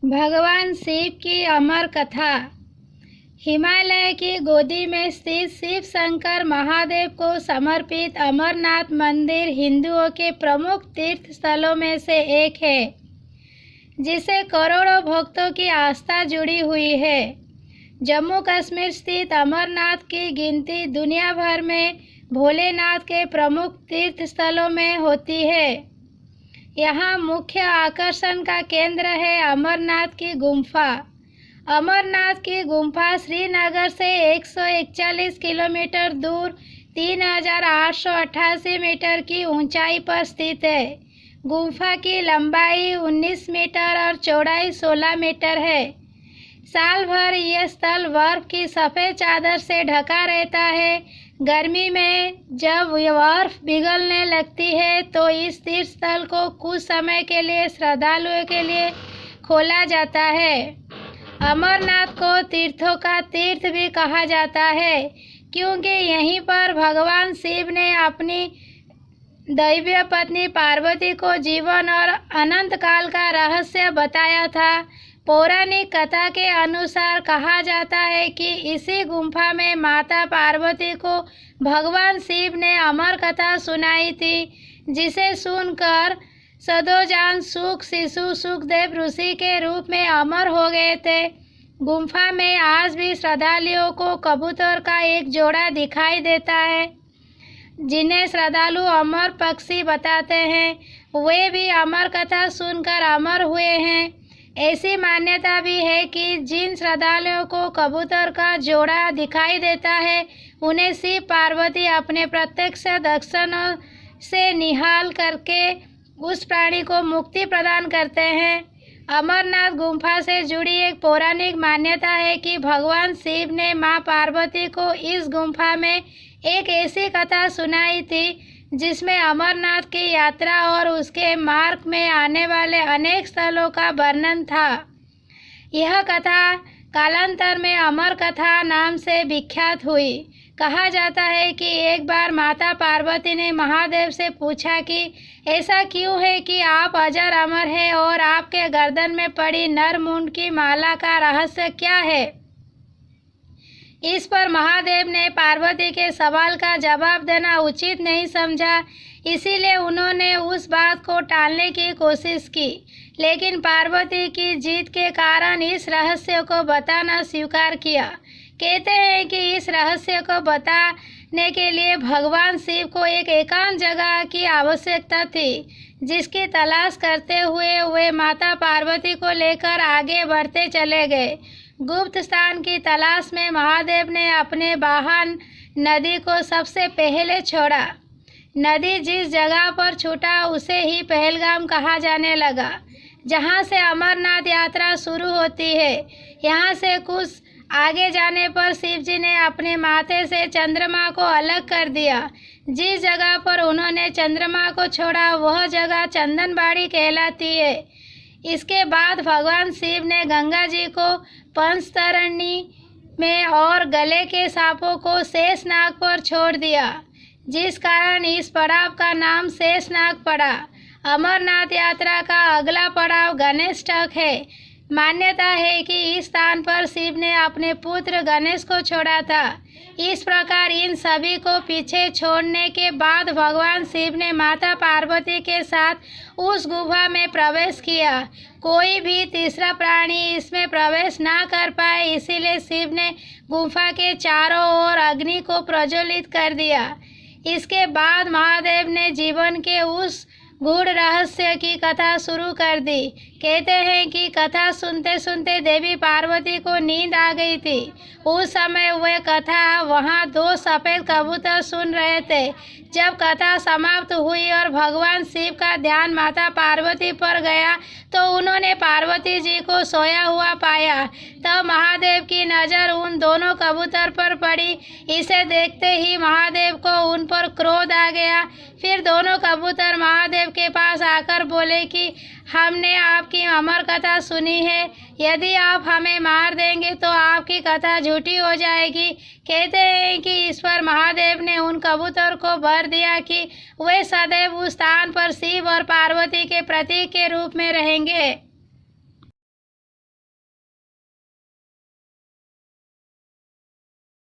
भगवान शिव की अमर कथा। हिमालय की गोदी में स्थित शिव शंकर महादेव को समर्पित अमरनाथ मंदिर हिंदुओं के प्रमुख तीर्थ स्थलों में से एक है, जिसे करोड़ों भक्तों की आस्था जुड़ी हुई है। जम्मू कश्मीर स्थित अमरनाथ की गिनती दुनिया भर में भोलेनाथ के प्रमुख तीर्थ स्थलों में होती है। यहाँ मुख्य आकर्षण का केंद्र है अमरनाथ की गुम्फा। अमरनाथ की गुम्फा श्रीनगर से 141 किलोमीटर दूर 3888 मीटर की ऊंचाई पर स्थित है। गुम्फा की लंबाई 19 मीटर और चौड़ाई 16 मीटर है। साल भर यह स्थल बर्फ की सफ़ेद चादर से ढका रहता है। गर्मी में जब बर्फ पिघलने लगती है तो इस तीर्थ स्थल को कुछ समय के लिए श्रद्धालुओं के लिए खोला जाता है। अमरनाथ को तीर्थों का तीर्थ भी कहा जाता है, क्योंकि यहीं पर भगवान शिव ने अपनी दैवीय पत्नी पार्वती को जीवन और अनंत काल का रहस्य बताया था। पौराणिक कथा के अनुसार कहा जाता है कि इसी गुम्फा में माता पार्वती को भगवान शिव ने अमर कथा सुनाई थी, जिसे सुनकर सदोजान सुख शिशु सुखदेव ऋषि के रूप में अमर हो गए थे। गुम्फा में आज भी श्रद्धालुओं को कबूतर का एक जोड़ा दिखाई देता है, जिन्हें श्रद्धालु अमर पक्षी बताते हैं। वे भी अमर कथा सुनकर अमर हुए हैं। ऐसी मान्यता भी है कि जिन श्रद्धालुओं को कबूतर का जोड़ा दिखाई देता है, उन्हें शिव पार्वती अपने प्रत्यक्ष दर्शनों से निहाल करके उस प्राणी को मुक्ति प्रदान करते हैं। अमरनाथ गुम्फा से जुड़ी एक पौराणिक मान्यता है कि भगवान शिव ने मां पार्वती को इस गुम्फा में एक ऐसी कथा सुनाई थी, जिसमें अमरनाथ की यात्रा और उसके मार्ग में आने वाले अनेक स्थलों का वर्णन था। यह कथा कालांतर में अमर कथा नाम से विख्यात हुई। कहा जाता है कि एक बार माता पार्वती ने महादेव से पूछा कि ऐसा क्यों है कि आप अजर अमर हैं और आपके गर्दन में पड़ी नरमुंड की माला का रहस्य क्या है। इस पर महादेव ने पार्वती के सवाल का जवाब देना उचित नहीं समझा, इसीलिए उन्होंने उस बात को टालने की कोशिश की। लेकिन पार्वती की जिद के कारण इस रहस्य को बताना स्वीकार किया। कहते हैं कि इस रहस्य को बताने के लिए भगवान शिव को एक एकांत जगह की आवश्यकता थी, जिसकी तलाश करते हुए वे माता पार्वती को लेकर आगे बढ़ते चले गए। गुप्त स्थान की तलाश में महादेव ने अपने वाहन नदी को सबसे पहले छोड़ा। नदी जिस जगह पर छूटा उसे ही पहलगाम कहा जाने लगा, जहां से अमरनाथ यात्रा शुरू होती है। यहां से कुछ आगे जाने पर शिव जी ने अपने माथे से चंद्रमा को अलग कर दिया। जिस जगह पर उन्होंने चंद्रमा को छोड़ा वह जगह चंदनबाड़ी कहलाती है। इसके बाद भगवान शिव ने गंगा जी को पंचतरणी में और गले के सांपों को शेषनाग पर छोड़ दिया, जिस कारण इस पड़ाव का नाम शेषनाग पड़ा। अमरनाथ यात्रा का अगला पड़ाव गणेशटक है। मान्यता है कि इस स्थान पर शिव ने अपने पुत्र गणेश को छोड़ा था। इस प्रकार इन सभी को पीछे छोड़ने के बाद भगवान शिव ने माता पार्वती के साथ उस गुफा में प्रवेश किया। कोई भी तीसरा प्राणी इसमें प्रवेश ना कर पाए, इसीलिए शिव ने गुफा के चारों ओर अग्नि को प्रज्वलित कर दिया। इसके बाद महादेव ने जीवन के उस गूढ़ रहस्य की कथा शुरू कर दी। कहते हैं कि कथा सुनते सुनते देवी पार्वती को नींद आ गई थी। उस समय वह कथा वहां 2 सफ़ेद कबूतर सुन रहे थे। जब कथा समाप्त हुई और भगवान शिव का ध्यान माता पार्वती पर गया तो उन्होंने पार्वती जी को सोया हुआ पाया। तब महादेव की नज़र उन दोनों कबूतर पर पड़ी। इसे देखते ही महादेव को उन पर क्रोध आ गया। फिर दोनों कबूतर महादेव के पास आकर बोले कि हमने आपकी अमर कथा सुनी है, यदि आप हमें मार देंगे तो आपकी कथा झूठी हो जाएगी। कहते हैं कि इस पर महादेव ने उन कबूतर को वर दिया कि वे सदैव उस स्थान पर शिव और पार्वती के प्रतीक के रूप में रहेंगे।